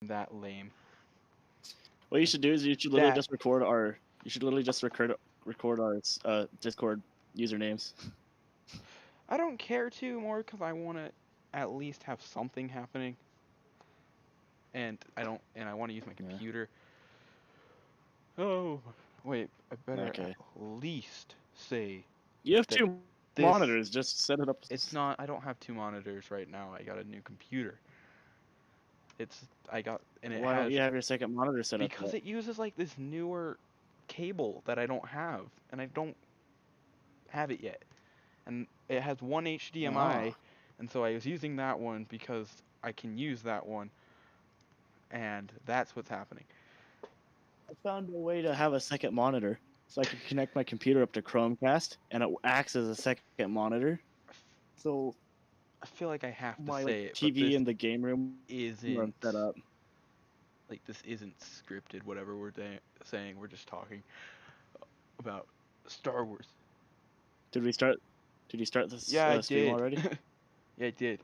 that lame. What you should do is you should literally That just record our. You should literally just record our Discord usernames. I don't care to more because I want to at least have something happening, and I want to use my Yeah. computer. Oh, wait, I better at Okay. least say You have that two this. monitors. Just set it up. It's not. I don't have two monitors right now. I got a new computer. I got, and it Why don't has, you have your second monitor set up because yet? it uses like this newer cable that I don't have, and I don't have it yet. And it has one HDMI, Ah. and so I was using that one because I can use that one, and that's what's happening. I found a way to have a second monitor, so I can connect my computer up to Chromecast, and it acts as a second monitor. So I feel like I have to my like say it, but TV in the game room where I'm isn't set up. this isn't scripted. Whatever we're saying, we're just talking about Star Wars. Did we start? Did you start this Yeah, I stream did. already? Yeah, I did.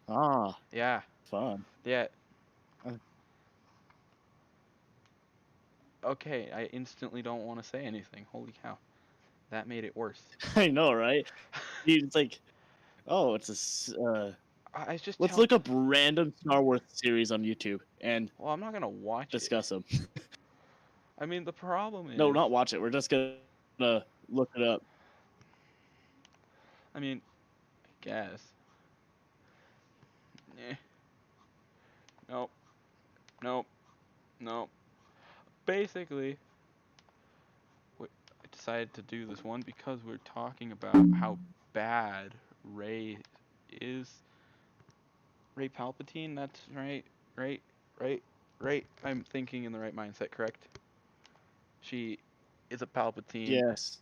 Ah, Yeah, fun. yeah. Uh, Okay, I instantly don't want to say anything. Holy cow, that made it worse. I know, right? It's like, oh, I was just let's telling. look up random Star Wars series on YouTube and Well, I'm not gonna watch it. discuss them. I mean, the problem No, is, not watch it. We're just gonna look it up. I mean, I guess. Eh, nope, nope, nope. Basically, I decided to do this one because we're talking about how bad Ray is. Ray Palpatine, that's right, right, right, right. I'm thinking in the right mindset, correct? She is a Palpatine, Yes,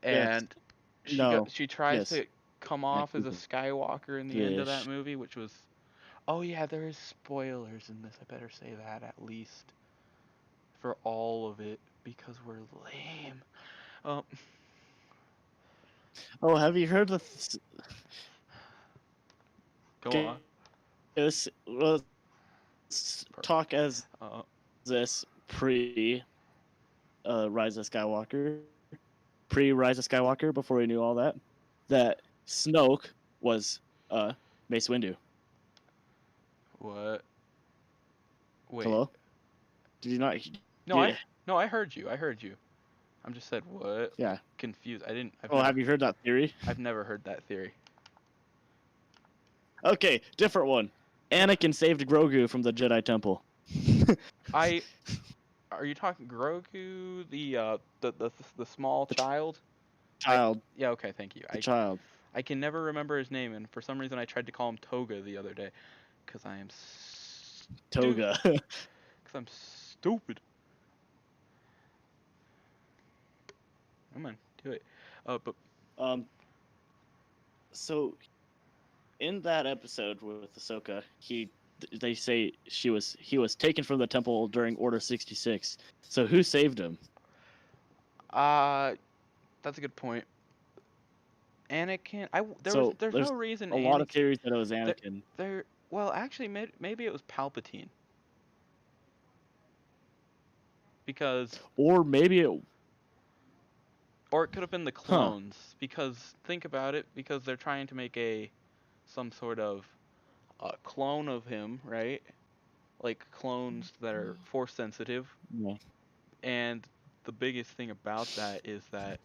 yes, and no, she tries yes. to come I off as think a Skywalker in the end of that ish. movie, which was, oh yeah, there is spoilers in this. I better say that at least for all of it because we're lame. Um, Oh, have you heard the go on. let's Perfect. talk as Uh, this Rise of Skywalker, pre Rise of Skywalker, before we knew all that, that Snoke was Mace Windu. what? Wait. Hello? Did you not? No, Yeah. I heard you. I heard you. I'm just said what? Like Yeah. confused. I didn't. Oh, have you heard that theory? I've never heard that theory. Okay, different one. Anakin saved Grogu from the Jedi Temple. I Are you talking Grogu, the small The child? I child. Yeah, okay, thank you. The child. I can never remember his name, and for some reason I tried to call him Toga the other day, cause I am stupid. Toga. Cause I'm stupid. Come on, do it. But um. So in that episode with Ahsoka, they say he was taken from the temple during Order 66. So who saved him? uh, that's a good point. Anakin. So There's no there's reason a lot of Anakin. theories that it was There Anakin, there. Well, actually, maybe it was Palpatine because, or maybe it. or it could have been the Huh. clones. Because think about it, because they're trying to make some sort of clone of him, right? Like clones that are force sensitive, Yeah. and the biggest thing about that is the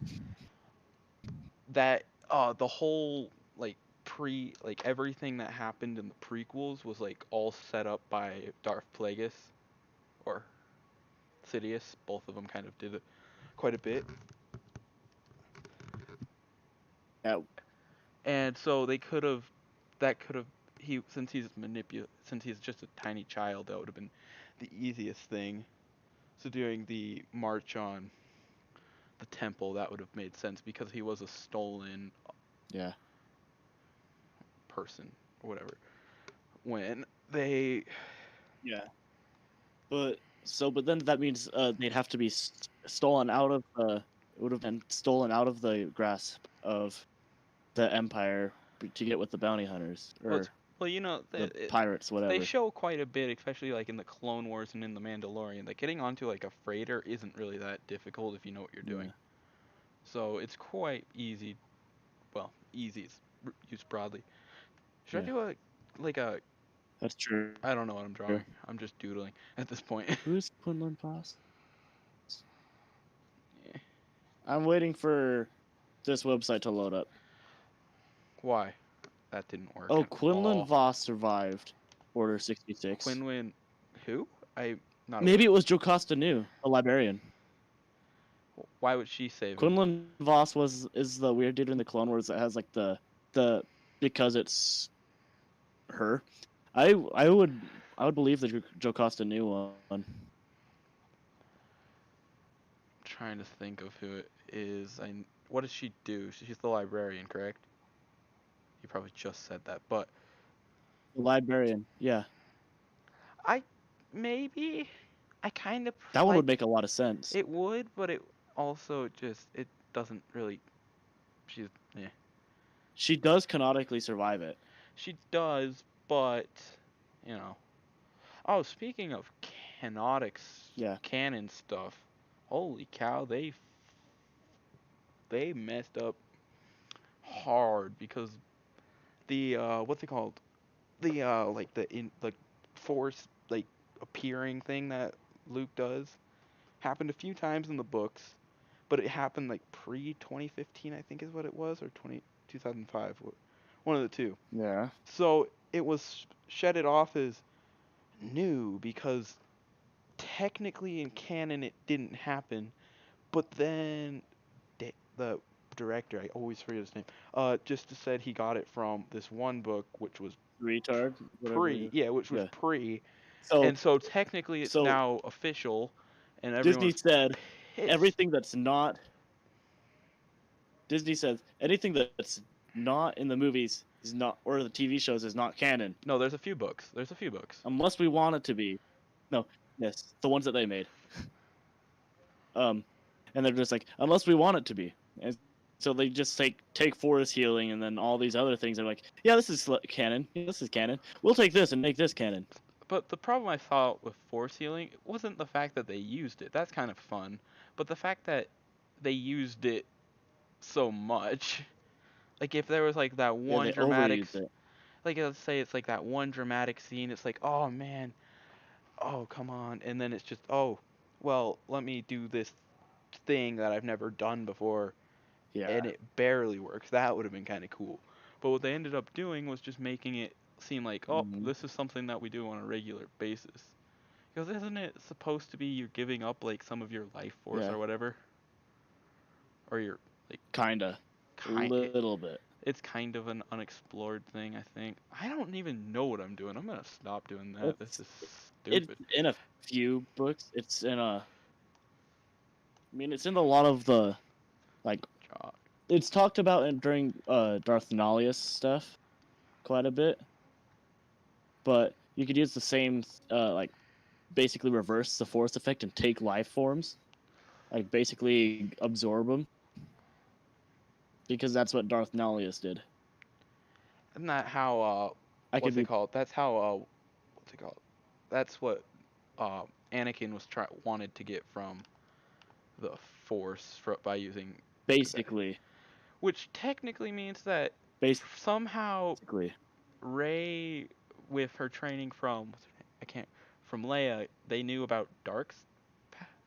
whole like everything that happened in the prequels was like all set up by Darth Plagueis or Sidious. Both of them kind of did it quite a bit, Yeah. and so they could have that could have he since he's just a tiny child, that would have been the easiest thing. So during the march on the temple, that would have made sense because he was a stolen Yeah. person or whatever. When they Yeah. But then that means they'd have to be stolen out of the. It would have been stolen out of the grasp of the Empire to get with the bounty hunters, well, it's or Well, you know, the pirates, they whatever. show quite a bit, especially like in the Clone Wars and in the Mandalorian. Like getting onto like a freighter isn't really that difficult if you know what you're doing. Yeah, So it's quite easy. Well, easy is used broadly. Should I yeah, do a like a that's true. I don't know what I'm drawing. I'm just doodling at this point. Who's Quinlan Voss? Yeah. I'm waiting for this website to load up. Why? That didn't work Oh, at Quinlan all. Voss survived Order 66. Quinlan, who? I'm not Maybe aware. it was Jocasta Nu, the librarian. Why would she save him? Quinlan Voss is the weird dude in the Clone Wars that has like the because it's her. I would believe the Jocasta Nu one. Trying to think of who it is. What does she do? She's the librarian, correct? You probably just said that, but The librarian, yeah, I maybe I kind of that one like would make a lot of sense. it would, but it also just it doesn't really. She's yeah. She does canonically survive it. She does, but you know. Oh, speaking of canonics, Yeah, canon stuff. Holy cow, they messed up hard because the what's it called? The like the in like force like appearing thing that Luke does happened a few times in the books, but it happened like pre 2015 I think is what it was, or 2005, one of the two. yeah. So it was shedded off as new because technically in canon it didn't happen, but then the director, I always forget his name, just said he got it from this one book which was Retard, whatever it is. which was Yeah. pre, So and so technically it's so now official, and Disney everyone's said pissed. everything that's not Disney says anything that's not in the movies is not, or the TV shows is not canon No, there's a few books. There's a few books. unless we want it to be. No, yes, the ones that they made. Um, and they're just like unless we want it to be, and so they just take forest healing and then all these other things. They're like, yeah, this is canon. Yeah, this is canon. We'll take this and make this canon. But the problem I saw with force healing wasn't the fact that they used it. That's kind of fun, but the fact that they used it so much. Like if there was like that Yeah, one they dramatic, overused it. like let's say it's like that one dramatic scene. It's like, oh man, oh come on, and then it's just, oh, well, let me do this thing that I've never done before, Yeah. and it barely works. That would have been kind of cool. But what they ended up doing was just making it seem like, oh, Hmm. this is something that we do on a regular basis. Because isn't it supposed to be you're giving up like some of your life force Yeah. or whatever, or your like Kinda. A kind? little bit. It's kind of an unexplored thing, I think. I don't even know what I'm doing. I'm gonna stop doing that. This It's is it's stupid. in a few books. It's in a. I mean, it's in a lot of the like. Jock. It's talked about during Darth Nalius stuff quite a bit, but you could use the same like basically reverse the force effect and take life forms, like basically absorb them, because that's what Darth Nalius did. Isn't that how I could what's it be called? That's how what's it called? That's what uh Anakin was wanted to get from the Force by using, basically which technically means that somehow basically Rey, with her training from what's her name? I can't from Leia, they knew about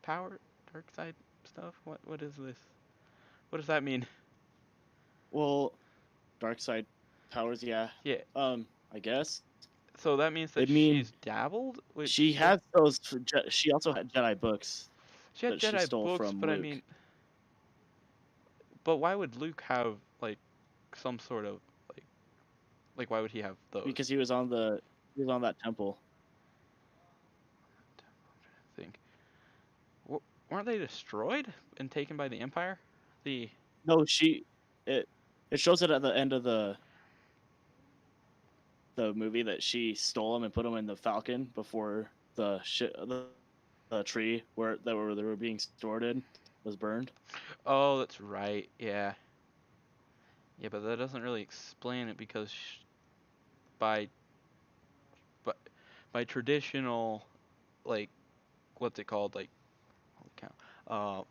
power, dark side stuff. What is this? What does that mean? well, dark side powers, yeah. Yeah. I guess So that means that I mean she's dabbled, she which has those. She also had Jedi books she had that she Jedi stole books, from but I Luke mean, but why would Luke have like some sort of like why would he have those? because he was on that temple. I think weren't they destroyed and taken by the Empire? The No, it it shows it at the end of the movie that she stole them and put them in the Falcon before the tree where they were being stored in was burned. oh, that's right. Yeah, yeah, but that doesn't really explain it because by by traditional, like, what's it called, like, holy cow, uh,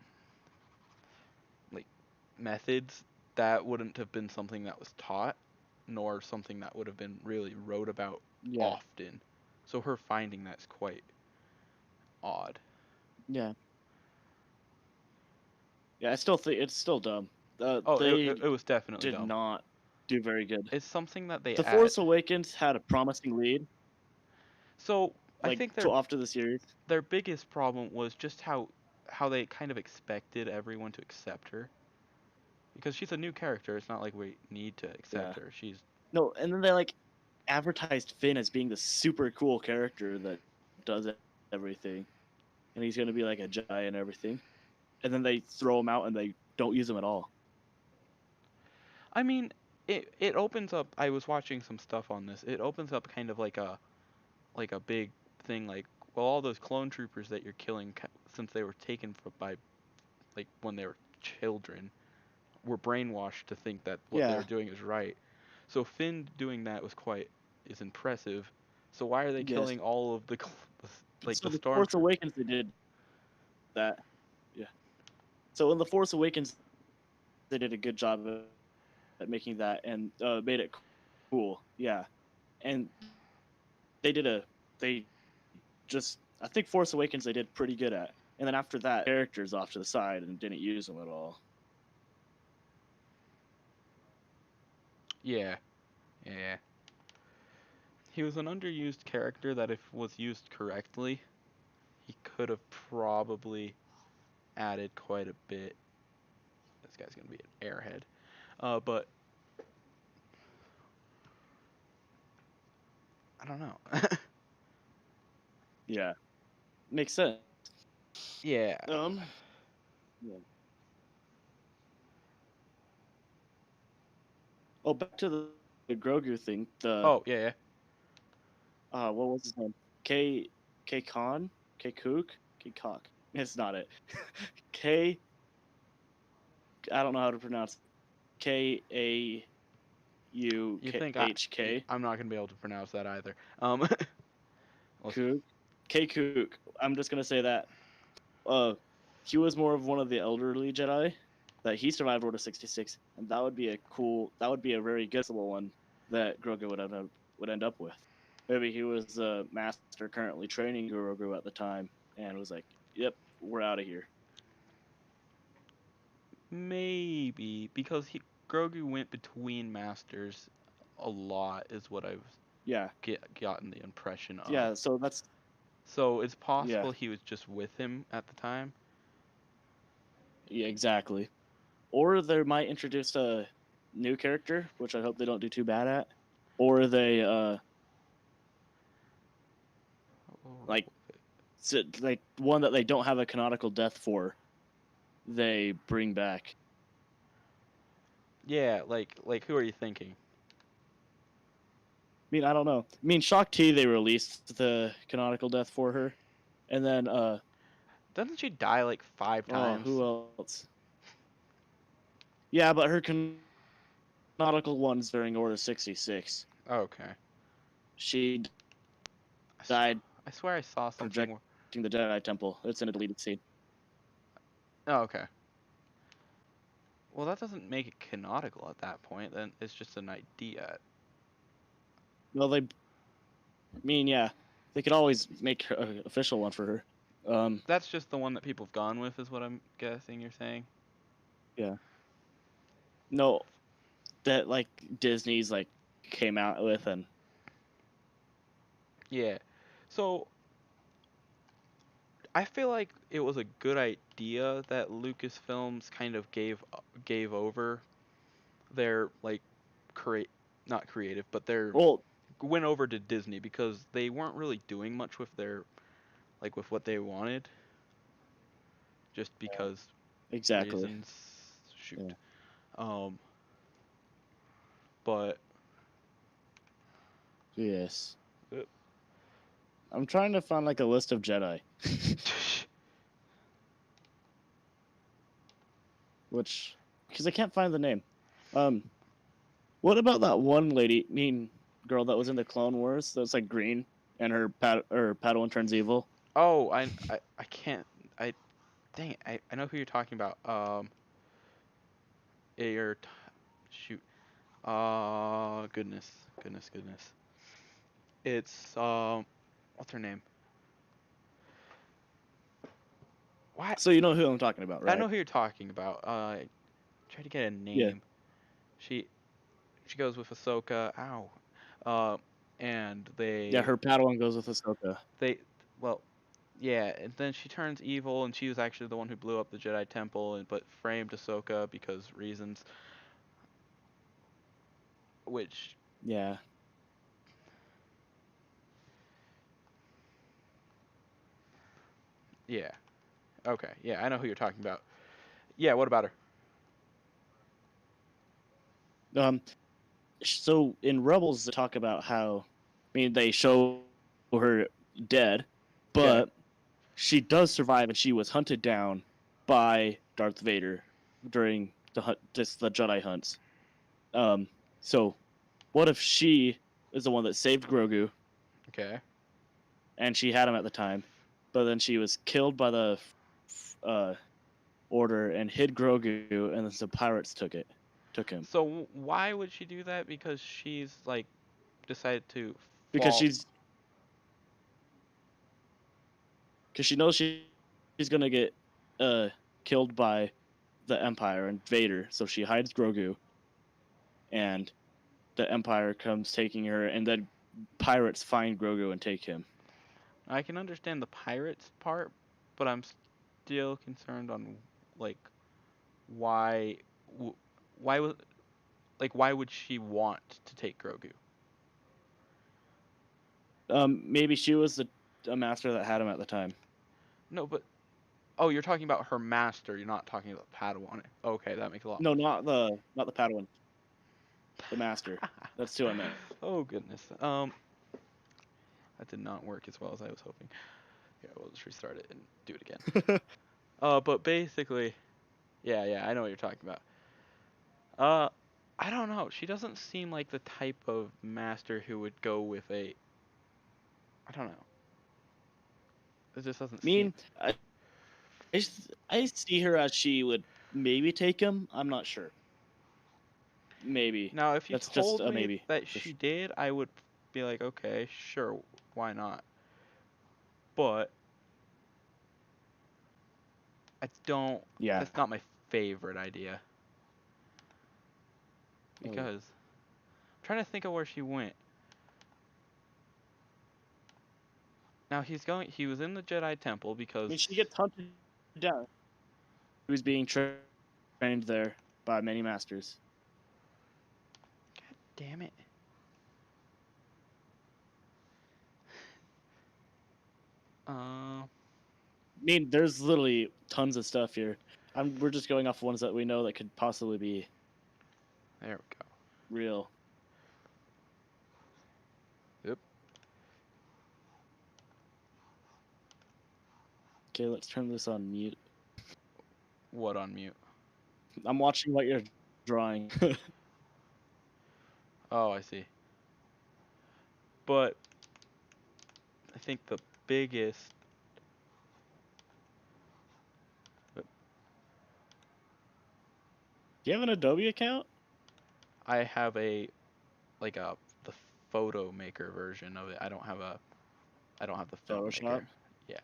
like methods, that wouldn't have been something that was taught, nor something that would have been really wrote about Yeah, often. So her finding that's quite odd. yeah, yeah. I still think it's still dumb. Oh, They it was definitely did dumb. not do very good. It's something that they The add. Force Awakens had a promising lead, So I like think to off to the series. their biggest problem was just how they kind of expected everyone to accept her, because she's a new character. It's not like we need to Yeah. accept her. She's No, and then they like advertised Finn as being the super cool character that does everything, and he's gonna be like a Jedi and everything. And then they throw him out and they don't use him at all. I mean, it opens up. I was watching some stuff on this. It opens up kind of like a big thing, like, well, all those clone troopers that you're killing, since they were taken from by, like, when they were children, were brainwashed to think that what they were Yeah. doing is right. So Finn doing that is impressive. So why are they Yes. killing all of the like So the the Force stormtroopers? Awakens they did that. Yeah. So in the Force Awakens they did a good job at making that and made it cool. Yeah. And they did a they just I think Force Awakens they did pretty good at. And then after that, characters off to the side and didn't use them at all. Yeah, yeah. He was an underused character that, if was used correctly, he could have probably added quite a bit. This guy's gonna be an airhead. But I don't know. Yeah. Makes sense. Yeah. Yeah. Oh, back to the Grogu thing. The Oh, yeah, yeah. what was his name? K K Khan? K Kook? K Cock. It's not it. K I don't know how to pronounce it. K A U You K think H K I'm not gonna be able to pronounce that either. Um, let's- Kook. K Kook. I'm just gonna say that. Uh he was more of one of the elderly Jedi that he survived Order 66 and that would be a very guessable one that Grogu would end up with. Maybe he was a master currently training Grogu at the time and was like, "Yep, we're out of here." maybe because Grogu went between masters a lot, is what I've Yeah. gotten the impression of. Yeah, so that's So it's yeah. possible he was just with him at the time. Yeah, exactly. Or they might introduce a new character, which I hope they don't do too bad at. Or they like like one that they don't have a canonical death for, they bring back. Yeah, like who are you thinking? I mean, I don't know. I mean, Shock T they released the canonical death for her, and then Doesn't she die like 5 times? who else? Yeah, but her canonical one's during Order 66. Okay. She I, s- died I swear I saw something projecting where. the Jedi Temple. It's in a deleted scene. Oh, okay. Well, that doesn't make it canonical at that point. Then it's just an idea. Well, they I mean, yeah, they could always make an official one for her. That's just the one that people have gone with, is what I'm guessing you're saying. Yeah. No, that like Disney's like came out with and Yeah. So I feel like it was a good idea that Lucasfilms kind of gave over their, like, create not creative, but their well, went over to Disney, because they weren't really doing much with their, like, with what they wanted, just because exactly. reasons. Shoot. Yeah. Um, but Yes. uh, I'm trying to find like a list of Jedi, which because I can't find the name. Um, what about that one lady, mean girl that was in the Clone Wars? That's like green and her Padawan turns evil. Oh, I can't. I dang it. I know who you're talking about. You're shoot. Goodness, goodness, goodness. It's what's her name? Why? So you know who I'm talking about, I right? know who you're talking about. Try to get a Yeah. name. She she goes with Ahsoka. Ow. Uh, and Yeah, her Padawan goes with Ahsoka. they well yeah, and then she turns evil, and she was actually the one who blew up the Jedi Temple, and but framed Ahsoka because reasons, which Yeah. yeah, okay, yeah, I know who you're talking about. Yeah, what about her? Um. So in Rebels, they talk about how, I mean, they show her dead, Okay, but she does survive, and she was hunted down by Darth Vader during the Jedi hunts. Um. So, what if she is the one that saved Grogu, okay. and she had him at the time, but then she was killed by the uh, Order and hid Grogu, and then some pirates took him So why would she do that? Because she's like decided to because fall. she knows she's gonna get uh killed by the Empire and Vader, so she hides Grogu, and the Empire comes taking her, and then pirates find Grogu and take him. I can understand the pirates part, but I'm still concerned on like why why was why would she want to take Grogu? Maybe she was a master that had him at the time. No, but oh, you're talking about her master. You're not talking about Padawan. Okay, that makes a lot No, more not the Padawan, the master. sense. That's who I meant. Oh goodness. That did not work as well as I was hoping. Yeah, we'll just restart it and do it again. But basically, yeah, I know what you're talking about. Uh, I don't know. She doesn't seem like the type of master who would go with a. I don't know. It just doesn't I seem. mean, I see her as she would maybe take him. I'm not sure. Maybe Now, if you that's just told a me maybe. that she did, I would be like, okay, sure, why not? But I don't. Yeah. That's not my favorite idea Oh. because I'm trying to think of where she went. Now he's going. He was in the Jedi Temple I because. mean, she gets hunted down. He was being trained there by many masters. God damn it. Uh, I mean, there's literally tons of stuff here. We're just going off ones that we know that could possibly be there we go. real. Yep. Okay, let's turn this on mute. What on mute? I'm watching what you're drawing. Oh, I see. But I think the biggest. Do you have an Adobe account? I have a the photo maker version of it. I don't have the film Photoshop? maker. Yeah.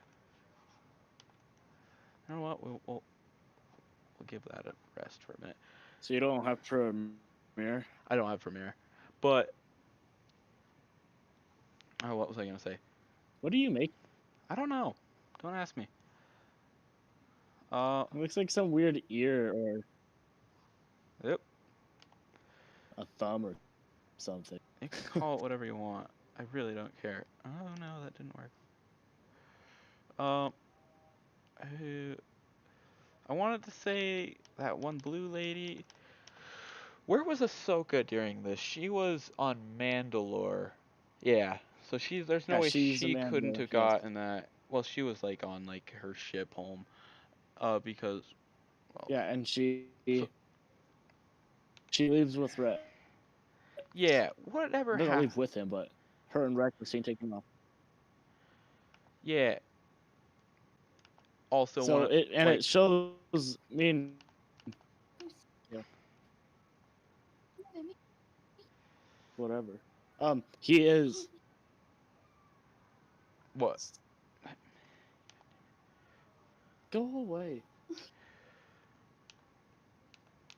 You know what? We'll give that a rest for a minute. So you don't have Premiere? I don't have Premiere, but oh, what was I gonna say? What do you make? I don't know. Don't ask me. Uh, It looks like some weird ear or yep. a thumb or something. You can call it whatever you want. I really don't care. Oh no, that didn't work. Um, I wanted to say that one blue lady. Where was Ahsoka during this? She was on Mandalore. Yeah. So there's no Yeah, way she's a she couldn't Mandalore, have yes. gotten that. Well, she was like on like her ship home. Because well, Yeah, and so she leaves with Rex. yeah, whatever Doesn't ha leave with him, but her and Rex are seen taking off. Yeah. Also So one it and like it shows. I mean, yeah, whatever. He is. what? Go away.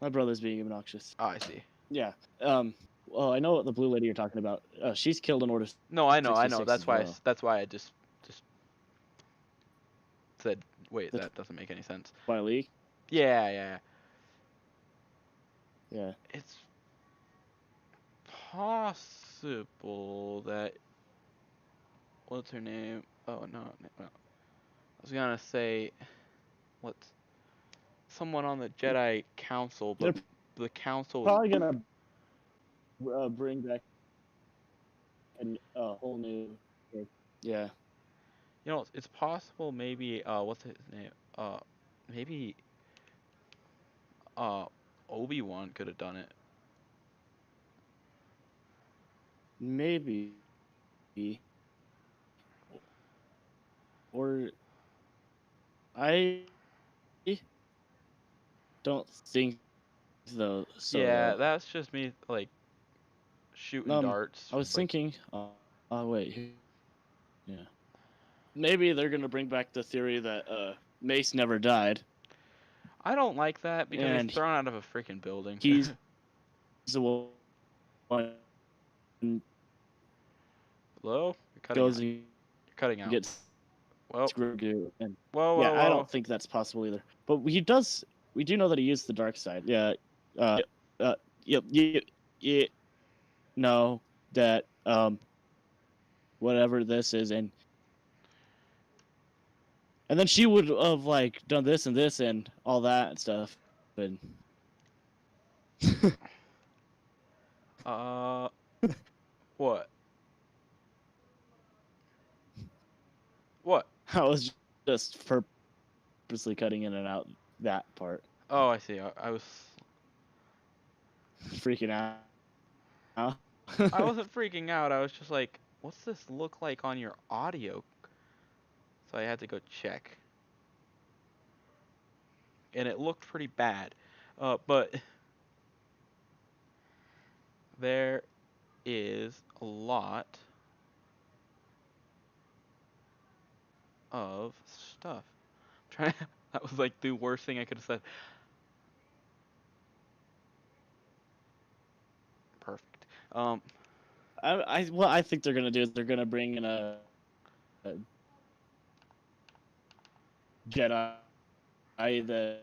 My brother's being obnoxious. Oh, I see. Yeah. Well, I know what the blue lady you're talking about. She's killed in Order No, I know. 66 That's as why well. that's why I just said, wait, That's that doesn't make any sense. by Lee. Yeah, yeah. Yeah. It's possible that what's her name? Oh no. I was gonna say what's someone on the Jedi Council, but They're the Council. probably gonna bring back a whole new. Yeah. You know, it's possible maybe what's his name? Maybe uh Obi-Wan could have done it. Maybe. Or I don't think so Yeah, though. that's just me like shooting Um, darts. I was Like thinking. Wait. Yeah. Maybe they're gonna bring back the theory that Mace never died, I don't like that because he's and thrown out of a freaking building. he's the one who Hello? You're cutting goes out. and You're cutting out. gets Well, Grogu. And whoa, yeah, whoa, I don't whoa. think that's possible either. But he does. We do know that he used the dark side. Yeah. Uh. Yep. Yeah. Know that whatever this is, and then she would have like done this and this and all that and stuff. And Uh, what? What? I was just purposely cutting in and out that part, Oh, I see. I was. freaking out. I wasn't freaking out. I was just like, what's this look like on your audio? So I had to go check, and it looked pretty bad. But there is a lot of stuff. Trying. That was like the worst thing I could have said. Perfect. What I think they're gonna do is they're gonna bring in a Jedi that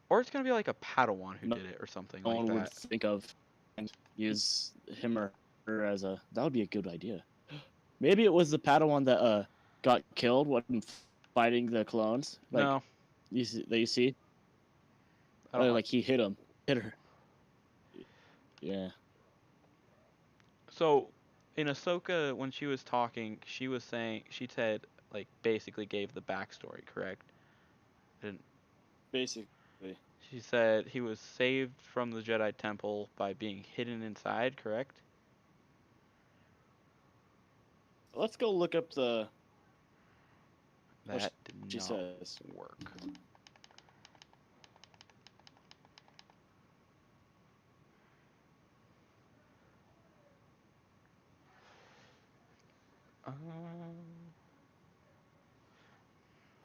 Or it's gonna be like a Padawan who no did it, or something like one would that. think of, and use him or her as a. That would be a good idea. Maybe it was the Padawan that got killed when fighting the clones. Like No, you see, I don't like. like he hit her. Yeah. So, in Ahsoka, when she was talking, she was saying she said like basically gave the backstory, correct? And Basically. she said he was saved from the Jedi Temple by being hidden inside, correct? Let's go look up what That did she not says. work.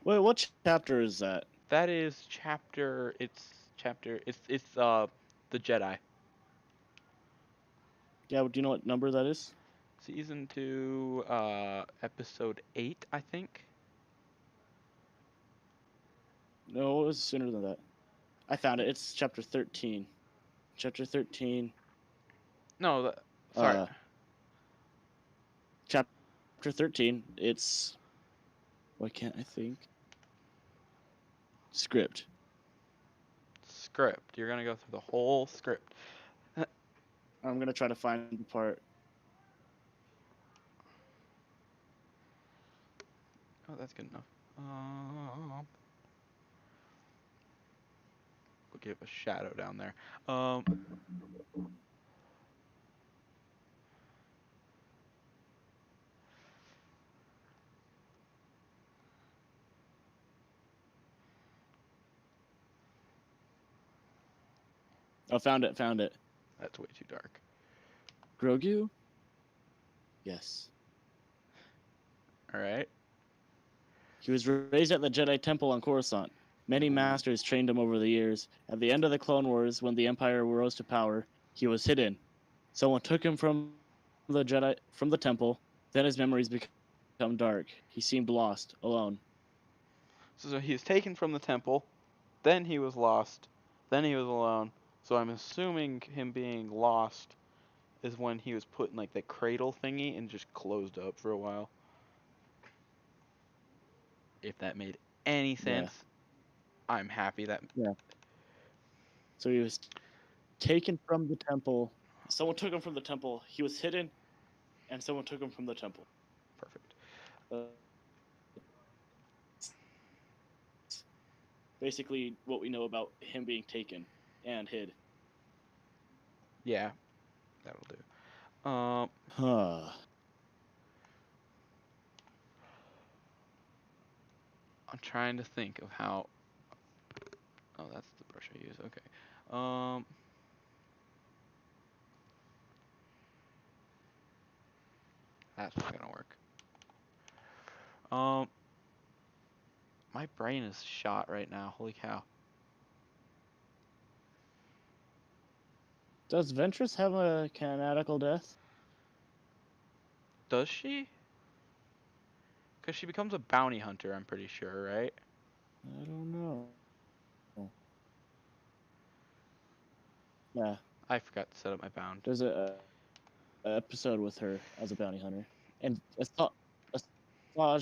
Wait, what chapter is that? That is chapter. It's chapter. It's the Jedi. Yeah, do you know what number that is? Season 2, episode 8, I think. No, it was sooner than that. I found it. It's chapter 13. Chapter 13. No, sorry. Uh, chapter 13. It's. Why can't I think? Script. Script. You're gonna go through the whole script. I'm gonna try to find the part. Oh, that's good enough. We'll give a shadow down there. Um, Oh, found it, found it. That's way too dark. Grogu? Yes. All right. He was raised at the Jedi Temple on Coruscant. Many Ooh. masters trained him over the years. At the end of the Clone Wars, when the Empire rose to power, he was hidden. Someone took him from the temple. Then his memories become dark. He seemed lost, alone. So he was taken from the temple, then he was lost, then he was alone. So I'm assuming him being lost is when he was put in like the cradle thingy and just closed up for a while. If that made any Yeah. sense, I'm happy that. Yeah. So he was taken from the temple. Someone took him from the temple. He was hidden, and someone took him from the temple. Perfect. Basically, what we know about him being taken and hid. Yeah, that'll do. Huh. I'm trying to think of how. Oh, that's the brush I use. Okay. Um, that's not gonna work. Um, my brain is shot right now. Holy cow. Does Ventress have a canonical death? Does she? Because she becomes a bounty hunter, I'm pretty sure, right? I don't know. Yeah, I forgot to set up my bound. there's a episode with her as a bounty hunter, and Asajj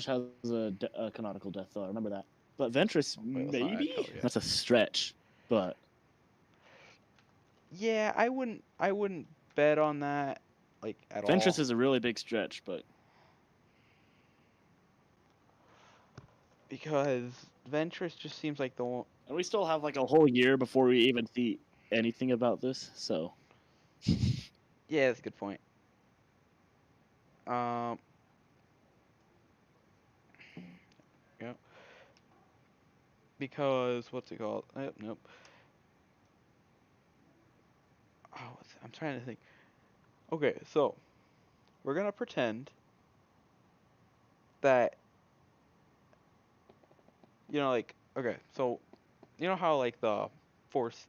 has a canonical death, though. I remember that. But Ventress, Wait, let's not add maybe color yet. that's a stretch. But Yeah, I wouldn't bet on that like at Ventress all. is a really big stretch. But Because Ventress just seems like the one. and we still have like a whole year before we even see anything about this. So Yeah, that's a good point. Um, yeah, because what's it called? Nope. Oh, I'm trying to think. Okay, so we're gonna pretend that like okay, so you know how like the force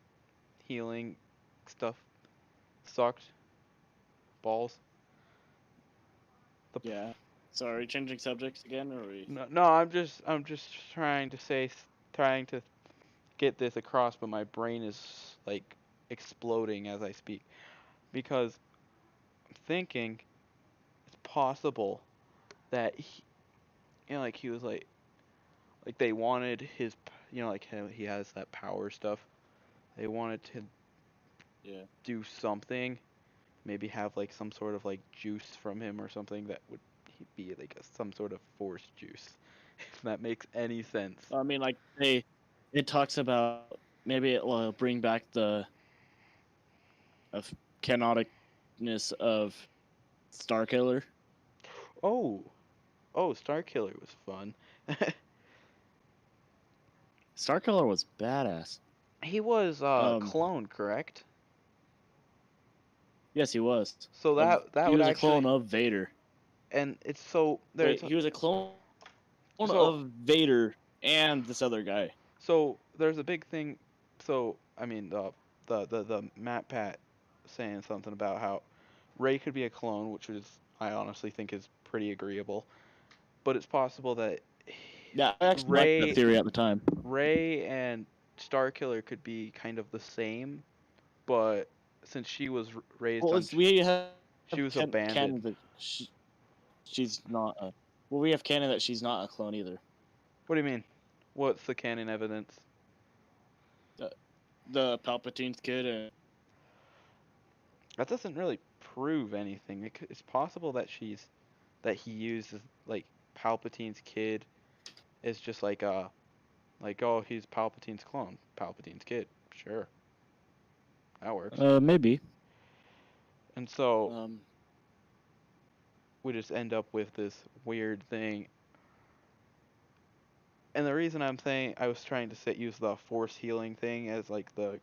healing stuff sucked balls. The yeah. Sorry, changing subjects again, or are we? no, I'm just trying to get this across, but my brain is like exploding as I speak because I'm thinking it's possible that like he was like they wanted like how he has that power stuff. They wanted to Yeah. do something, maybe have like some sort of like juice from him or something that would be like some sort of force juice. If that makes any sense. I mean, like it talks about maybe it will bring back the of canonicness of Starkiller. Oh, Starkiller was fun. Starkiller was badass. He was Um, clone, correct? yes, he was. So Of that he would was a actually clone of Vader. and it's so there's Wait, he was a clone so of Vader and this other guy. so there's a big thing. So I mean the Matt Pat saying something about how Ray could be a clone, which is I honestly think is pretty agreeable. But it's possible that Yeah, I actually liked that Ray theory at the time. Ray and Starkiller could be kind of the same, but since she was raised Well, on, we have she was abandoned. canon that she's not. Well, we have canon that she's not a clone either. What do you mean? What's the canon evidence? The, the Palpatine's kid and That doesn't really prove anything. It's possible that that he uses like Palpatine's kid is just like oh he's Palpatine's clone, Palpatine's kid. Sure, that works. maybe. And so Um, we just end up with this weird thing. And the reason I was trying to use the force healing thing as like the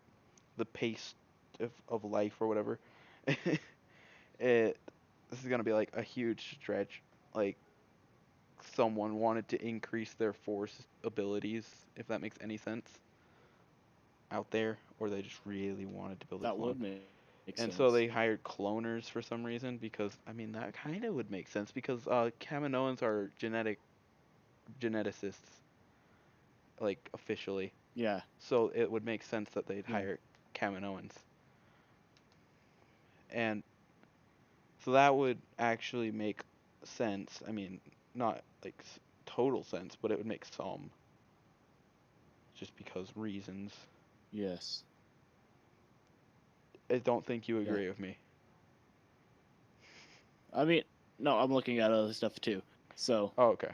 paste of life or whatever. This is gonna be like a huge stretch. Like someone wanted to increase their force abilities, if that makes any sense, out there, or they just really wanted to build a That clone. would make And so sense. they hired cloners for some reason because I mean that kind of would make sense because Kaminoans are geneticists, like officially. Yeah, So it would make sense that they'd yeah, hire Kaminoans. And so that would actually make sense. I mean, not like total sense, but it would make some just because reasons. yes, I don't think you yeah. agree with me. I mean, no, I'm looking at other stuff too. So Oh, okay.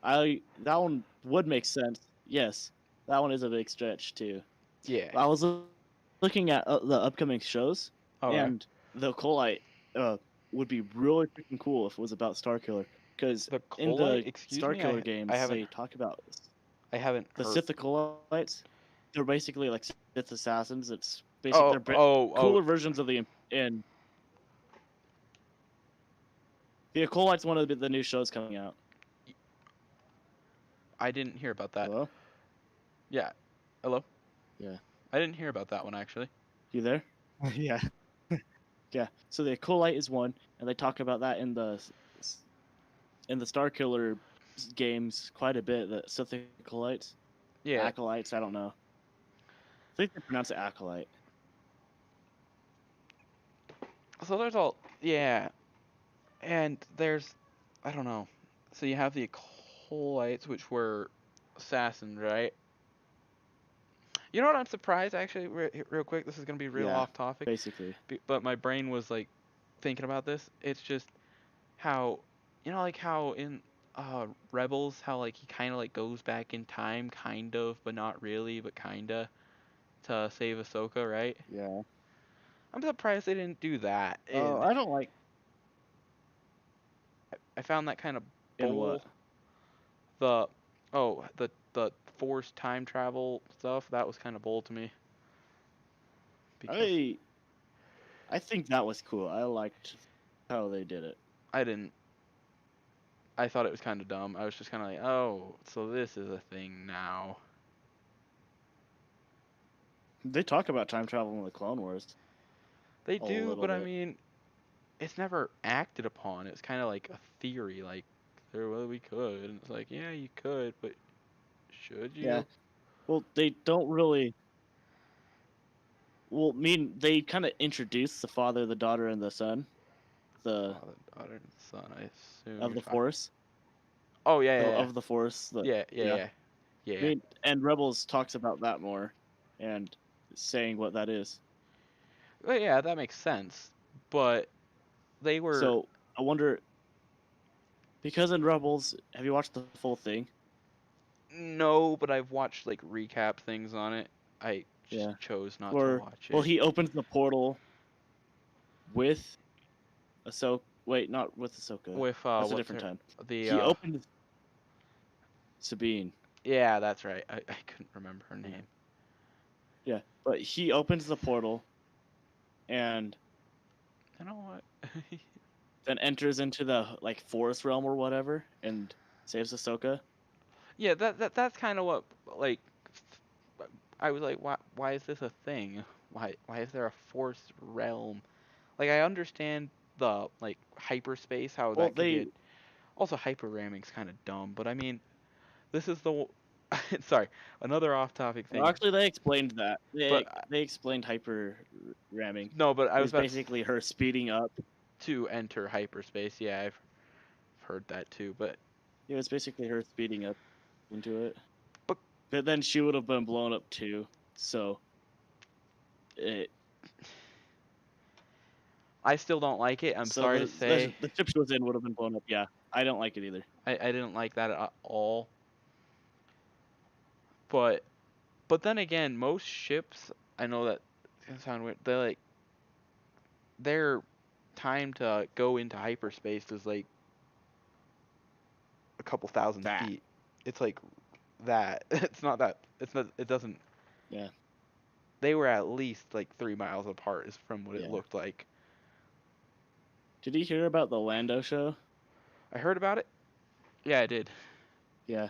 I that one would make sense. Yes, that one is a big stretch too. Yeah. I was looking at the upcoming shows, Okay. and the Colite uh, would be really freaking cool if it was about Starkiller. Because The in Colite, the excuse me, Starkiller I games, haven't they talk about I haven't the heard. Sith Acolytes. They're basically like Sith assassins. It's basically Oh, they're oh, oh. cooler versions of the and the Acolyte's one of the new shows coming out. I didn't hear about that. Hello? Yeah. Hello? Yeah. I didn't hear about that one actually. You there? Yeah. Yeah. So the Acolyte is one, and they talk about that in the Starkiller games quite a bit. The Sith Acolytes, Yeah. Acolytes. I don't know. I think they pronounce it Acolyte. So there's all yeah, and there's I don't know. So you have the Acolytes, which were assassins, right? You know what? I'm surprised actually. Real quick, this is gonna be real Yeah. off topic, Basically. but my brain was like thinking about this. It's just how like how in Rebels, how like he kind of like goes back in time, kind of, but not really, but kinda to save Ahsoka, right? Yeah. I'm surprised they didn't do that Oh, I don't like I found that kind of in what. bold. The the forced time travel stuff that was kind of bold to me because I I think that was cool. I liked how they did it. I didn't. I thought it was kind of dumb. I was just kind of like, oh, so this is a thing now. They talk about time travel in the Clone Wars They a do, little but I bit. mean, it's never acted upon. It's kind of like a theory, like well, we could, and it's like, yeah, you could, but should Yeah. you? Well, they don't really. Well, I mean, they kind of introduce the father, the daughter, and the son, the Father, daughter, and son. I assume of you're the talking. Force, Oh yeah, yeah, of the Force. The yeah, yeah, yeah. yeah, yeah, I yeah. mean, and Rebels talks about that more, and saying what that is. Well, yeah, that makes sense. But they were So I wonder, because in Rebels, have you watched the full thing? no, but I've watched like recap things on it. I just Yeah. chose not to Where watch well, it. he opens the portal with Ahsoka. Wait, not with Ahsoka. With That's a what's different her time. the He opens Sabine. yeah, that's right. I couldn't remember her Yeah. name. Yeah, but he opens the portal and You know what? then enters into the like forest realm or whatever and saves Ahsoka. Yeah, that's kind of what like I was like, why is this a thing? Why is there a force realm? Like I understand the like hyperspace, how Well, that could be they also hyper ramming's kind of dumb, but I mean, this is the sorry, another off topic well, thing. actually they explained that. But They explained hyper ramming. no, but I It was was about basically her speeding up. to enter hyperspace. Yeah, I've heard that too. It was basically her speeding up into it. But But then she would have been blown up too. So it I still don't like it. I'm so sorry to say. the ship she was in would have been blown up. Yeah, I don't like it either. I didn't like that at all. But then again, most ships I know that it's gonna sound weird. Their time to go into hyperspace is like a couple thousand That feet. It's like that. It's not that. It's not. It doesn't. yeah. they were at least like 3 miles apart, is from what it Yeah. looked like. Did you hear about the Lando show? I heard about it. Yeah, I did. Yeah.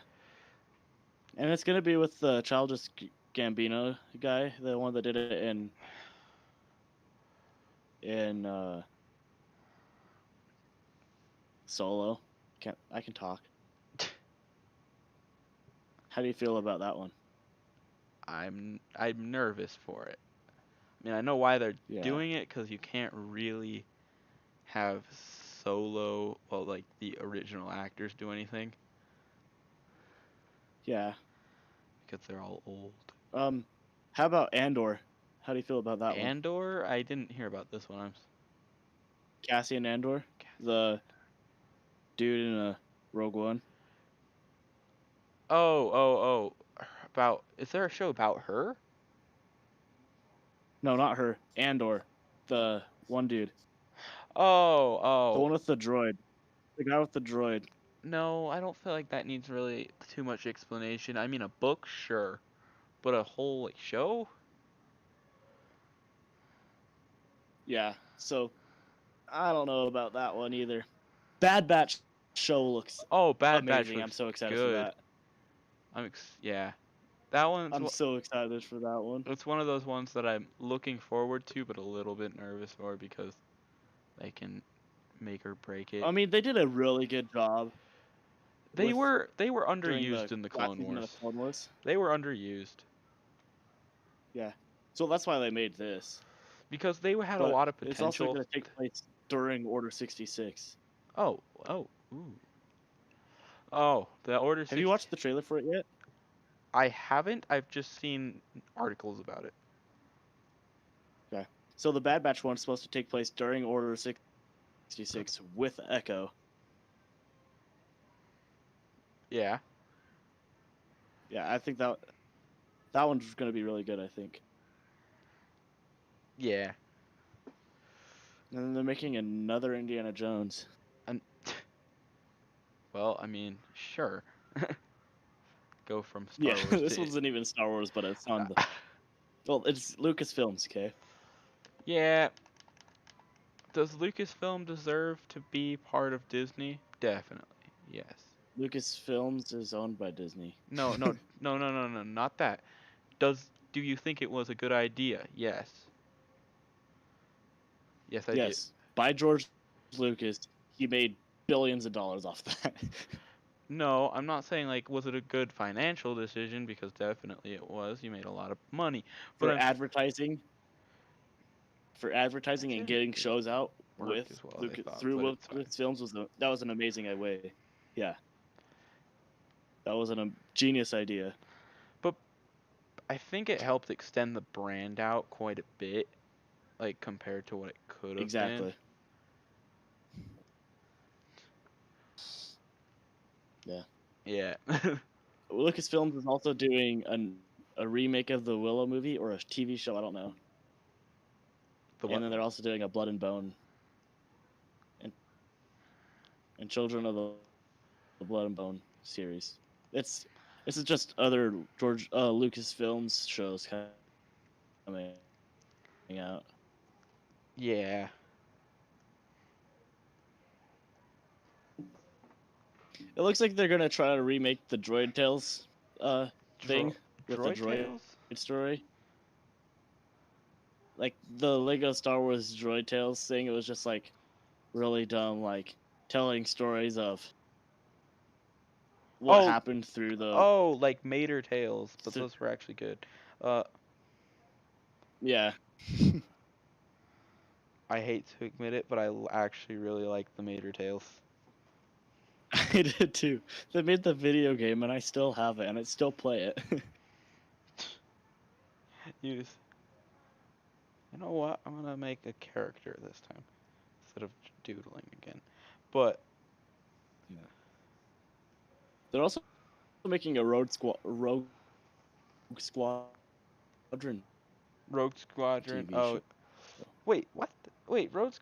And it's gonna be with the Childish Gambino guy, the one that did it in Solo. I can talk. How do you feel about that one? I'm nervous for it. I mean, I know why they're Yeah. doing it because you can't really have Solo, well, like the original actors do anything Yeah. because they're all old. Um, how about Andor? How do you feel about that one? Andor, I didn't hear about this one. Cassian Andor, the dude in Rogue One. About, is there a show about her? No, not her. Andor, the one dude, Oh, the oh. one with the droid, the guy with the droid. No, I don't feel like that needs really too much explanation. I mean, a book, sure, but a whole like show? Yeah. So I don't know about that one either. Bad Batch show looks Oh, Bad Batch amazing. I'm looks so excited for good. that. Yeah. That one's I'm so excited for that one. it's one of those ones that I'm looking forward to, but a little bit nervous for because they can make or break it. I mean, they did a really good job They with were they were during the underused in the last Clone season of the Wars. Clone Wars. They were underused Yeah. So that's why they made this. because they had a But lot of it's also potential. going to take place during Order 66. Oh, ooh. Oh, the Order Have you 60. watched the trailer for it yet? I haven't. I've just seen articles about it. Okay. So the Bad Batch one's supposed to take place during Order 66 with Echo. Yeah. Yeah, I think that one's going to be really good, I think. Yeah. And then they're making another Indiana Jones. And well, I mean, sure. Go from Yeah, Star Wars this to one's not even Star Wars, but it's on the. Well, it's Lucasfilms, okay? Yeah. Does Lucasfilm deserve to be part of Disney? Definitely. Yes. Lucasfilms is owned by Disney. No, no, no, no, no, no, not that. Do you think it was a good idea? Yes. Yes, I do. Yes, by George Lucas. He made billions of dollars off that. No, I'm not saying like was it a good financial decision because definitely it was. You made a lot of money. But for I'm advertising, for It advertising and didn't getting shows out work with as well as I Lucas thought, but through it's fine. Lucasfilms that was an amazing way. Yeah, that was a genius idea. But I think it helped extend the brand out quite a bit, like compared to what it could have been. Exactly. Yeah. Yeah. Lucasfilms is also doing a remake of the Willow movie or a TV show. I don't know. The And what? then they're also doing a Blood and Bone and Children of the Blood and Bone series. It's This is just other George Lucasfilms shows coming out. Yeah. It looks like they're gonna try to remake the Droid Tales Dro- thing with the Droid droid Tales? story. Like the Lego Star Wars Droid Tales thing, it was just like really dumb, like telling stories of what Oh, happened through the like Mater Tales, but th- those were actually good. Uh, yeah. I hate to admit it, but I actually really like the Mater Tales. I did too. They made the video game and I still have it and I still play it. You just, you know what? I'm gonna make a character this time instead of doodling again. But Yeah. They're also making a Rogue Squadron Rogue Squadron. TV show. Oh, wait, what? Wait, Rogue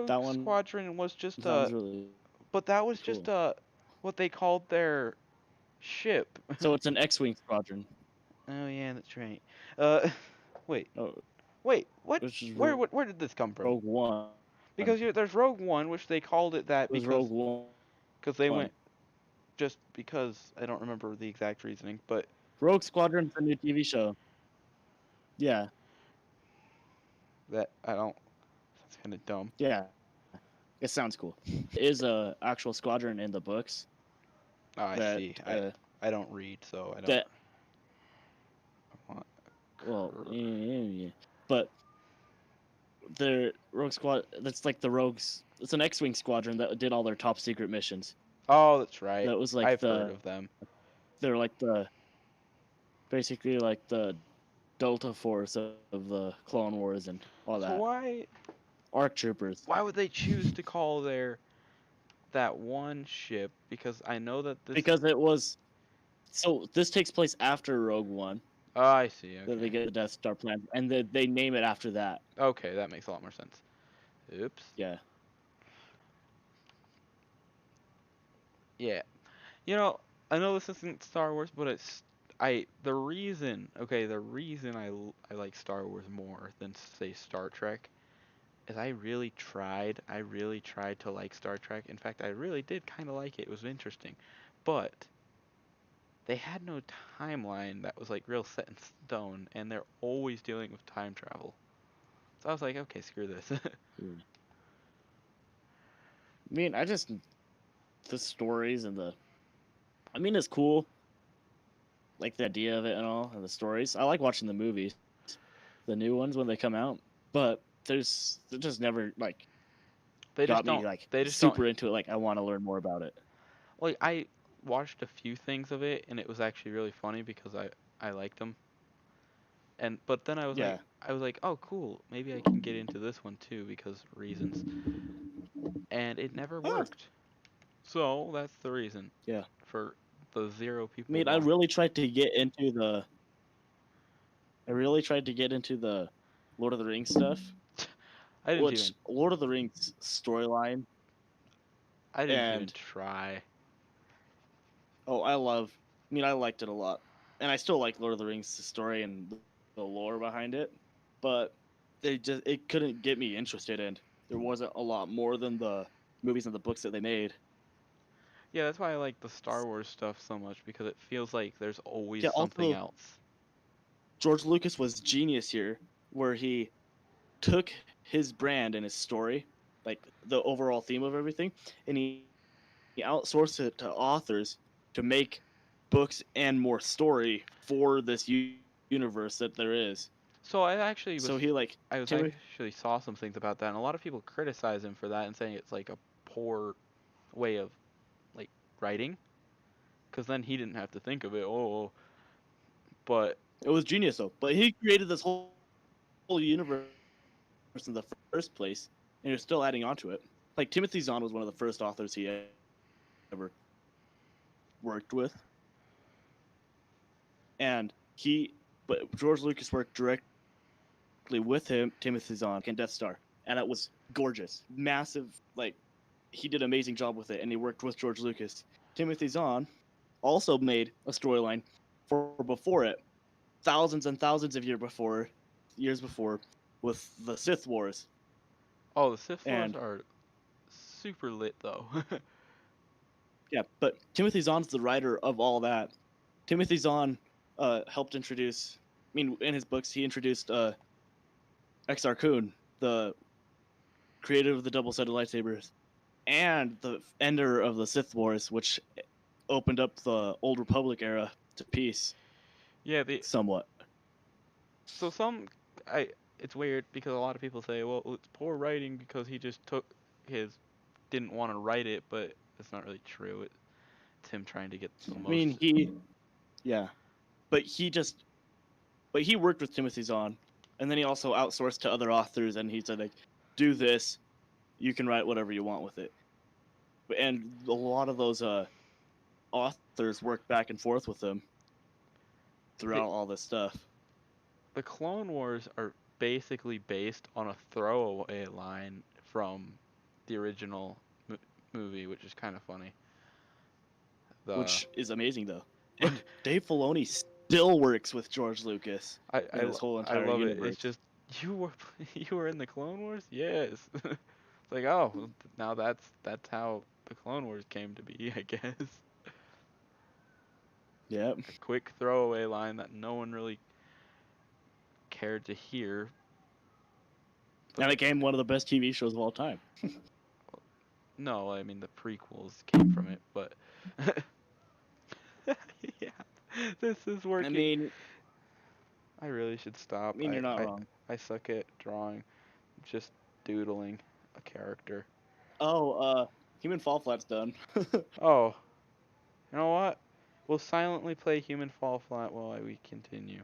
That one Squadron was just sounds really but that was just cool. what they called their ship. So it's an X-wing squadron. Oh yeah, that's right. Uh, Wait, Oh, wait, what? which is Where did this come from? Rogue One. Because there's Rogue One, which they called it It was that Rogue One. because they went just because I don't remember the exact reasoning, but Rogue Squadron's a new TV show. Yeah, that I don't. That's kind of dumb. yeah. It sounds cool. There is a actual squadron in the books Oh, I that see. I don't read, so I don't. that I want. well, yeah. But the Rogue Squad, that's like the Rogues. It's an X-wing squadron that did all their top secret missions. Oh, that's right. That was like I've heard of them. they're like the basically like the Delta Force of the Clone Wars and all that. So ARC troopers. why would they choose to call their that one ship? Because I know that this. Because it was so this takes place after Rogue One. Oh, I see. That they Okay. get the Death Star plan, and they name it after that. Okay, that makes a lot more sense. Oops. Yeah. Yeah. You know, I know this isn't Star Wars, but it's the reason, okay, the reason I like Star Wars more than say Star Trek is I really tried to like Star Trek. In fact, I really did kind of like it. It was interesting. But they had no timeline that was like real set in stone, and they're always dealing with time travel. So I was like, okay, screw this. Yeah. I mean, I just the stories and the. I mean, it's cool, like the idea of it and all, and the stories. I like watching the movies, the new ones when they come out. But they just never like they got just me don't like they just don't super into it. Like I want to learn more about it. like I watched a few things of it and it was actually really funny because I liked them. And but then Yeah. I was like, "Oh, cool. Maybe I can get into this one too because reasons." And it never Ah, worked. So, that's the reason yeah. for the zero I people mean, I want. really tried to get into the. I really tried to get into the Lord of the Rings stuff, I didn't which even Lord of the Rings storyline I didn't even and try. oh, I love. I mean, I liked it a lot, and I still like Lord of the Rings the story and the lore behind it, but it couldn't get me interested, and there wasn't a lot more than the movies and the books that they made. Yeah, that's why I like the Star Wars stuff so much because it feels like there's always Yeah. something Also, else. George Lucas was genius here, where he took his brand and his story, like the overall theme of everything, and he outsourced it to authors to make books and more story for this universe that there is. So So he like I was Timothy. actually saw some things about that and a lot of people criticize him for that and saying it's like a poor way of like writing because then he didn't have to think of it. Oh, but It was genius though, but he created this whole universe in the first place, and you're still adding on to it. Like Timothy Zahn was one of the first authors he ever worked with, and George Lucas worked directly with him, Timothy Zahn, on the second Death Star, and it was gorgeous, massive. Like he did an amazing job with it, and he worked with George Lucas. Timothy Zahn also made a storyline for before it, thousands and thousands of years before, with the Sith Wars, oh, the Sith Wars and are super lit though. yeah. But Timothy Zahn's the writer of all that. Timothy Zahn helped introduce. I mean, in his books, he introduced Exar Kun, the creator of the double-sided lightsabers, and the ender of the Sith Wars, which opened up the Old Republic era to peace Yeah, the somewhat. so some I it's weird because a lot of people say, well, it's poor writing because he just took his didn't want to write it, but it's not really true. It's him trying to get the I mean, most. yeah, but but he worked with Timothy Zahn, and then he also outsourced to other authors, and he said like, do this, you can write whatever you want with it. And a lot of those authors worked back and forth with him The throughout all this stuff. the Clone Wars are basically based on a throwaway line from the original movie, which is kind of funny. The Which is amazing though. but And Dave Filoni. still works with George Lucas I in this whole I entire love it. universe. It's just you were you were in the Clone Wars. Yes. It's like, oh, well, now that's how the Clone Wars came to be, I guess. Yep. A quick throwaway line that no one really cared to hear. But And it became one of the best TV shows of all time. no, I mean the prequels came from it, but yeah, this is I working. mean, I really should stop. you're not wrong. I suck at drawing, just doodling a character. Oh, Human Fall Flat's done. Oh, you know what? We'll silently play Human Fall Flat while we continue.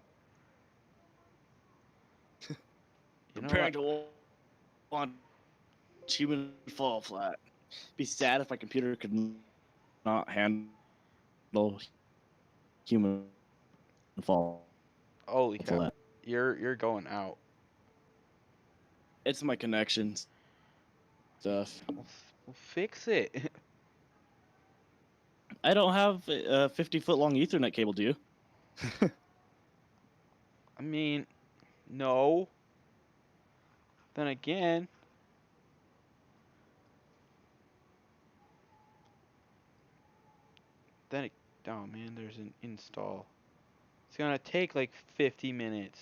You know Preparing what? to launch Human Fall Flat. Be sad if my computer could not handle Human Fall Holy cow. Flat. You're going out. It's my connections stuff. We'll fix it. I don't have a 50-foot long Ethernet cable, do you? I mean, no. Then again, then it, oh man, there's an install. It's gonna take like 50 minutes.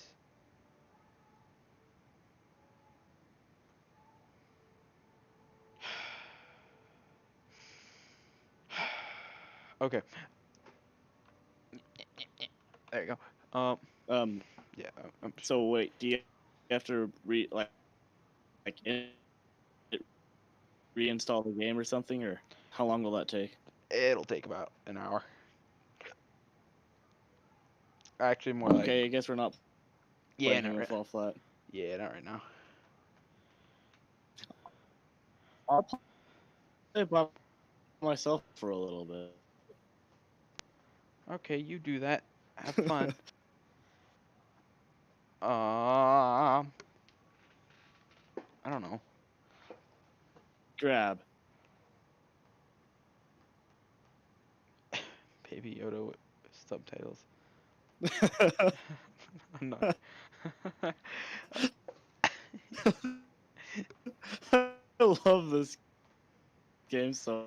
Okay, there you go. Um. Yeah. So wait, do you have to reinstall the game or something, or how long will that take? It'll take about an hour. Actually, more like, Okay, I guess we're not yeah, playing not Human right. Fall Flat. Yeah, not right now. I'll play by myself for a little bit. Okay, you do that. Have fun. I don't know. Grab. Baby Yoda with subtitles. I'm not. I love this game so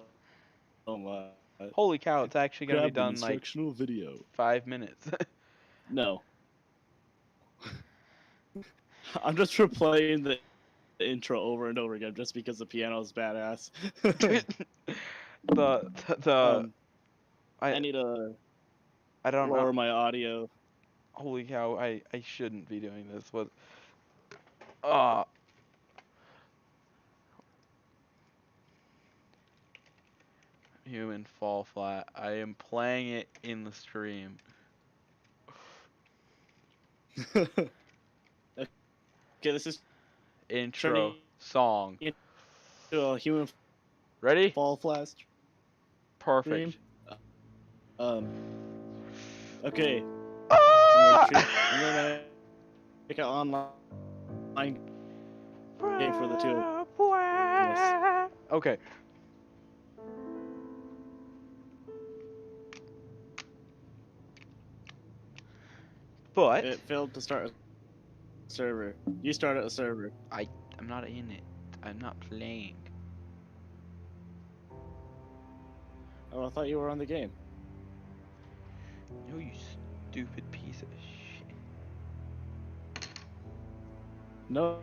much. Holy cow! It's actually gonna be Grab the done like instructional video. 5 minutes. No. I'm just replaying the intro over and over again just because the piano is badass. The I need to I don't know. lower my audio. Holy cow! I shouldn't be doing this. What? Ah. Human Fall Flat. I am playing it in the stream. Okay, this is Intro turning song. into a Human Ready? Fall Flat stream. Perfect. Um. Okay. Ah! I'm gonna make an online game for the two of us. Okay. But It failed to start a server. You started a server. I'm not in it. I'm not playing. Oh, I thought you were on the game. No, you stupid piece of shit. No.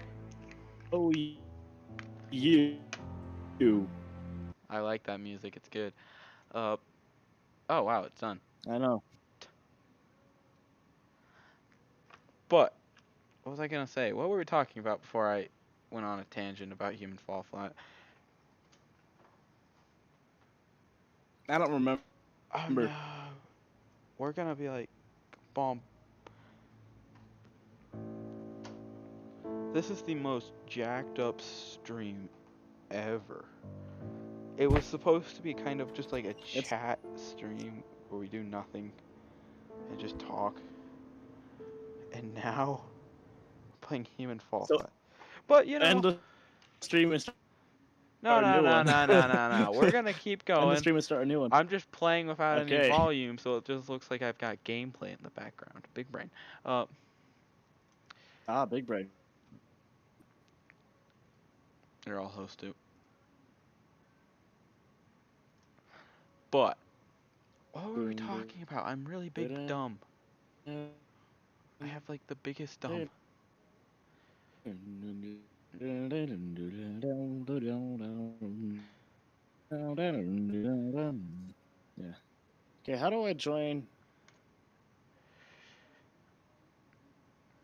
Oh, you. I like that music. It's good. Uh. Oh wow, it's done. I know. But what was I gonna say? What were we talking about before I went on a tangent about Human Fall Flat? I don't remember. Oh no. We're gonna be like, bomb. This is the most jacked up stream ever. It was supposed to be kind of just like a chat stream where we do nothing and just talk. And now we're playing Human Fall So Flat. But you know, end the stream and No, a no, new no, one. no, no, no, no. We're gonna keep End the going. stream and start a new one. I'm just playing without any Okay. volume, so it just looks like I've got gameplay in the background. Big brain. Uh, Big brain. They're all host to. But what were we talking about? I'm really big dumb. I have like the biggest dumb. Yeah. Okay, how do I join?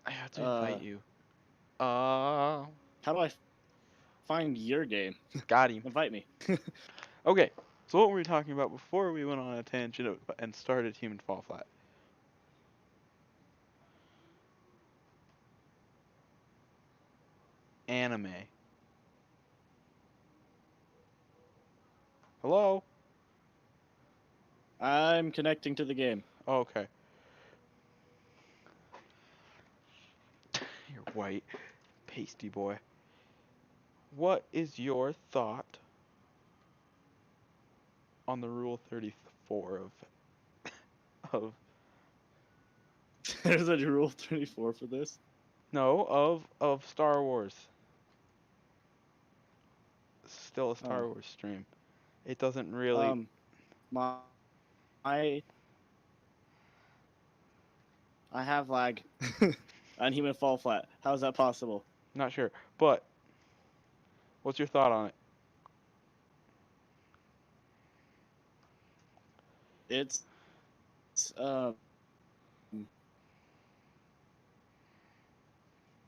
I have to invite Uh, you. how do I find your game? Got him. Invite me. Okay, so what were we talking about before we went on a tangent and started Human Fall Flat? Anime. Hello? I'm connecting to the game. Oh, okay. You're white. Pasty boy. What is your thought on the Rule 34 of There's a rule 34 for this. no, of Star Wars. Still a Star Wars stream. It doesn't really My I have lag on Human Fall Flat. How is that possible? not sure. But what's your thought on it? It's um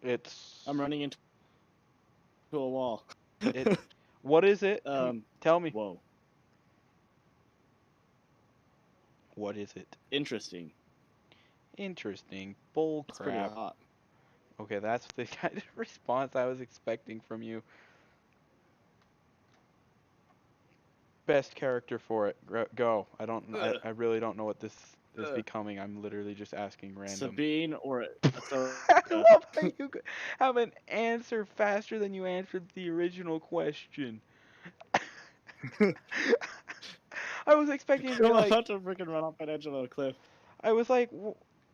It's I'm running into a wall. it what is it? Tell me. Whoa. What is it? Interesting. Interesting. Bull It's pretty crap. hot. Okay, that's the kind of response I was expecting from you. Best character for it. Go. I really don't know what this is becoming. I'm literally just asking random. Sabine or Ahsoka. I love how you have an answer faster than you answered the original question. I was expecting you to be I'm like, about to freaking run off an edge of a cliff. I was like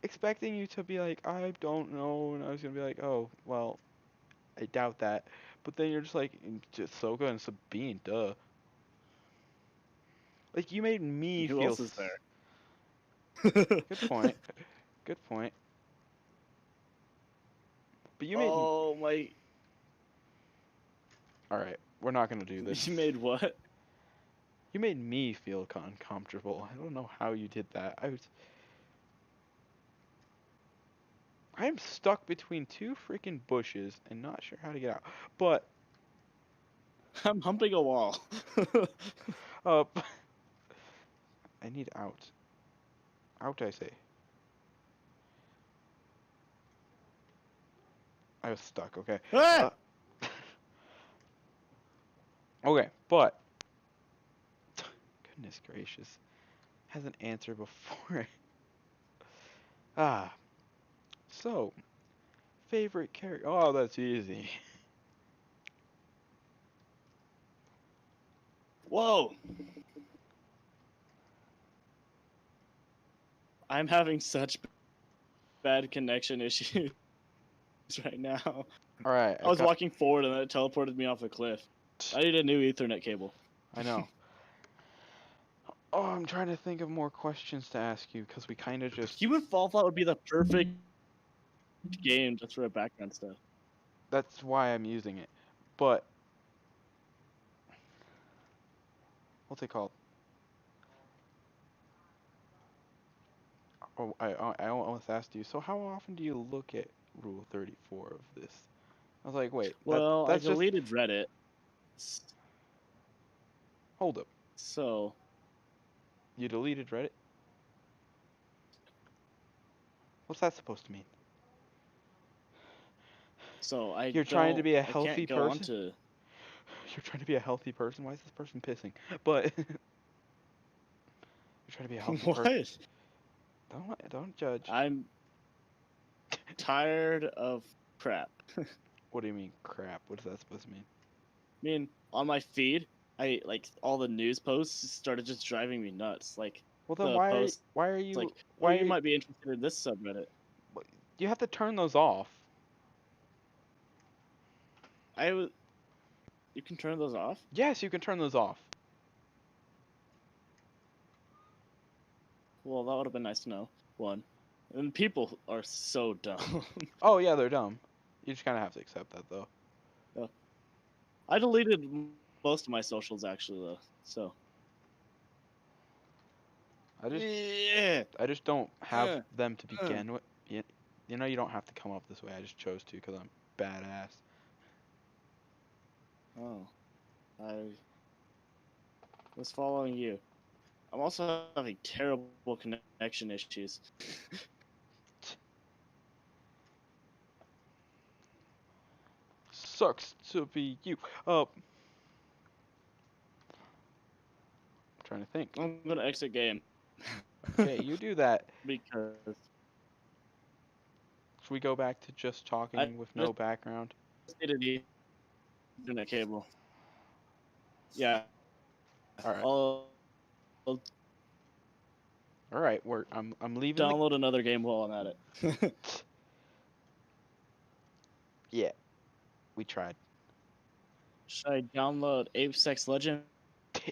expecting you to be like, I don't know, and I was gonna be like, oh, well, I doubt that. But then you're just like, just Soka and Sabine, duh. Like you made me Who feel. else is there? Good point. Good point. But you made. Oh my! All right, we're not gonna do this. You made what? You made me feel uncomfortable. I don't know how you did that. I'm stuck between two freaking bushes and not sure how to get out. But I'm humping a wall. uh, I need out. Out, I say. I was stuck. Okay. Ah! Okay, but goodness gracious, has an answer before. Ah, so favorite character. Oh, that's easy. Whoa! I'm having such bad connection issues right now. All right, I was walking forward and then it teleported me off a cliff. I need a new Ethernet cable. I know. Oh, I'm trying to think of more questions to ask you because we kind of just. Human Fall Flat would be the perfect game just for a background stuff. That's why I'm using it. But what's it called? Oh, I almost asked you. So how often do you look at Rule 34 of this? I was like, wait, Well, I that's just. deleted Reddit. Hold up. So You deleted Reddit? What's that supposed to mean? You're trying to be a healthy person? You're trying to be a healthy person? Why is this person pissing? But you're trying to be a healthy person. Don't judge. I'm tired of crap. What do you mean crap? What is that supposed to mean? mean, on my feed, I like all the news posts started just driving me nuts. Like Well, then the post, why are like, you oh, why you are, might be interested in this subreddit. you have to turn those off? I was, you can turn those off. Yes, you can turn those off. Well, that would have been nice to know. One, and people are so dumb. Oh yeah, they're dumb. You just kind of have to accept that though. Uh, I deleted most of my socials actually though. So I just yeah. I just don't have Uh, them to uh. begin with. You know, you don't have to come up this way. I just chose to because I'm badass. Oh, I was following you. I'm also having terrible connection issues. Sucks to be you. I'm trying to think. I'm gonna exit game. Okay, you do that. Because Should we go back to just I talking with no just background? needed the internet cable. Yeah, All right. I'll All right. I'm leaving the. download another game while I'm at it. Yeah, we tried. Should I download Apex Legends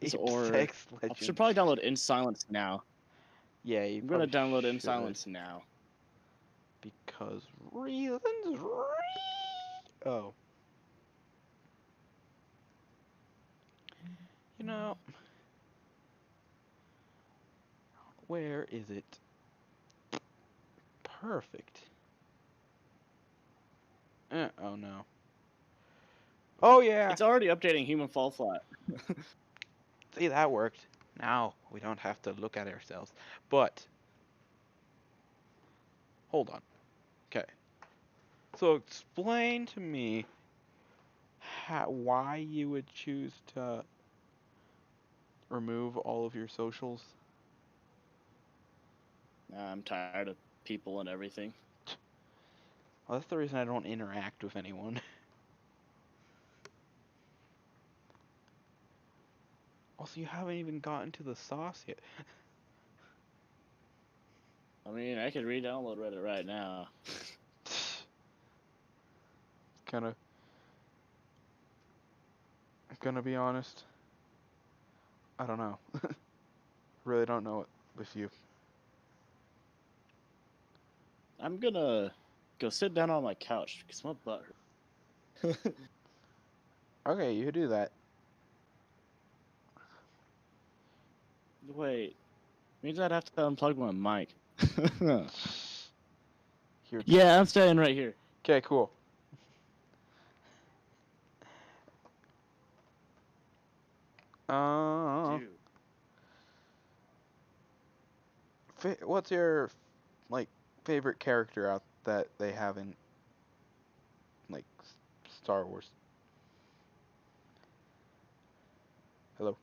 Ape or Sex I should Legends. probably download In Silence now. Yeah, you I'm gonna probably download In should Silence now. because reasons. Oh, you know, where is it? Perfect. Oh no. Oh yeah. It's already updating Human Fall Flat. See, that worked. Now we don't have to look at ourselves. But hold on. Okay. So explain to me why you would choose to remove all of your socials. I'm tired of people and everything. Well, that's the reason I don't interact with anyone. Also, you haven't even gotten to the sauce yet. I mean, I could re-download Reddit right now. Kinda, gonna be honest. I don't know. Really don't know it with you. I'm gonna go sit down on my couch because my butt hurts. Okay, you do that. Wait, means I'd have to unplug my mic. Here. Yeah, I'm staying right here. Okay, cool. Uh, Dude. what's your like favorite character out that they have in like Star Wars? Hello.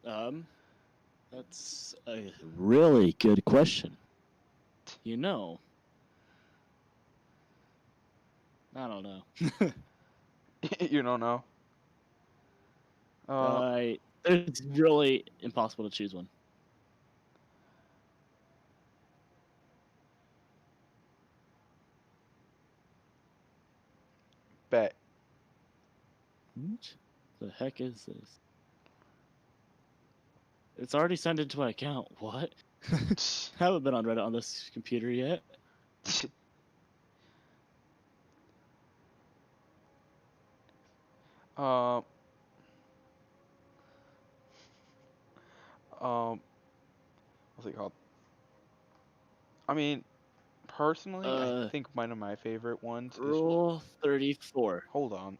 Um, that's a really good question. You know, I don't know. You don't know. Uh, It's really impossible to choose one. bet. What the heck is this? It's already sent into my account. What? Haven't been on Reddit on this computer yet. um, um, what's it called? I mean, personally, I Uh, think one of my favorite ones is. Rule 34. Hold on.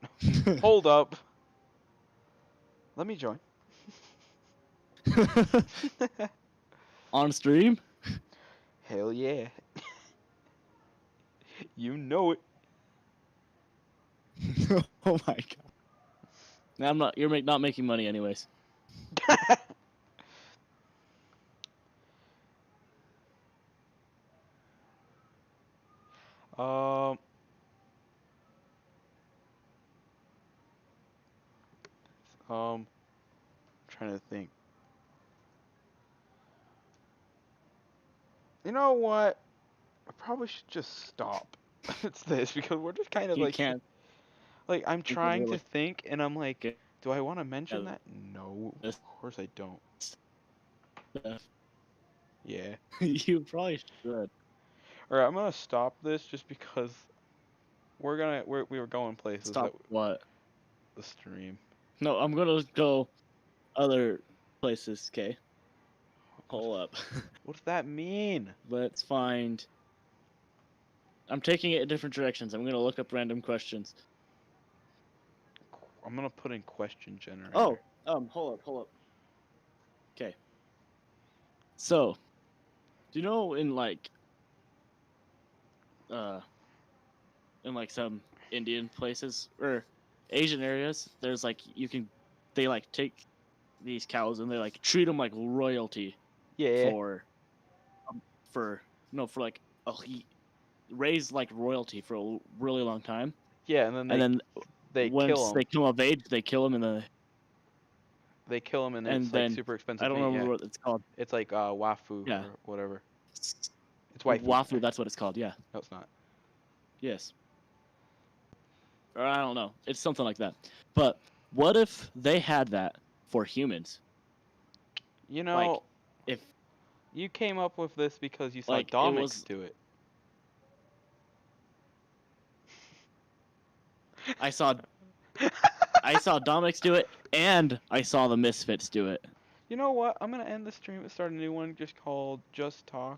Hold up. Let me join. On stream? Hell yeah. You know it. Oh my god. Nah, I'm not. You're not making money anyways. um, Trying to think. You know what? I probably should just stop. It's this because we're just kind of You can't like I'm think of trying to really think and I'm like, good do I want to mention at that? No, of course I don't. stuff. Yeah. You probably should. All right, I'm gonna stop this just because we were going places that Stop what? the stream. No, I'm gonna go other places. Okay, What, hold up. what does that mean? Let's find. I'm taking it in different directions. I'm gonna look up random questions. I'm gonna put in question generator. Oh, hold up. Okay. So, do you know uh in like some Indian places or Asian areas, there's like they like take these cows and they like treat them like royalty Yeah. for for no for like raised like royalty for a really long time, Yeah, and then and then they kill once them. they come of age, they kill them They kill them and and it's like then super I expensive don't meat. remember Yeah. what it's called. It's like wafu Yeah, or whatever. It's waifu. wafu. That's what it's called. Yeah. No, it's not. Yes. Or I don't know. It's something like that. But what if they had that for humans? You Like know, if you came up with this because you saw like it Domix was do it. I saw I saw Dominics do it and I saw the Misfits do it. You know what? I'm gonna end the stream and start a new one just called Just Talk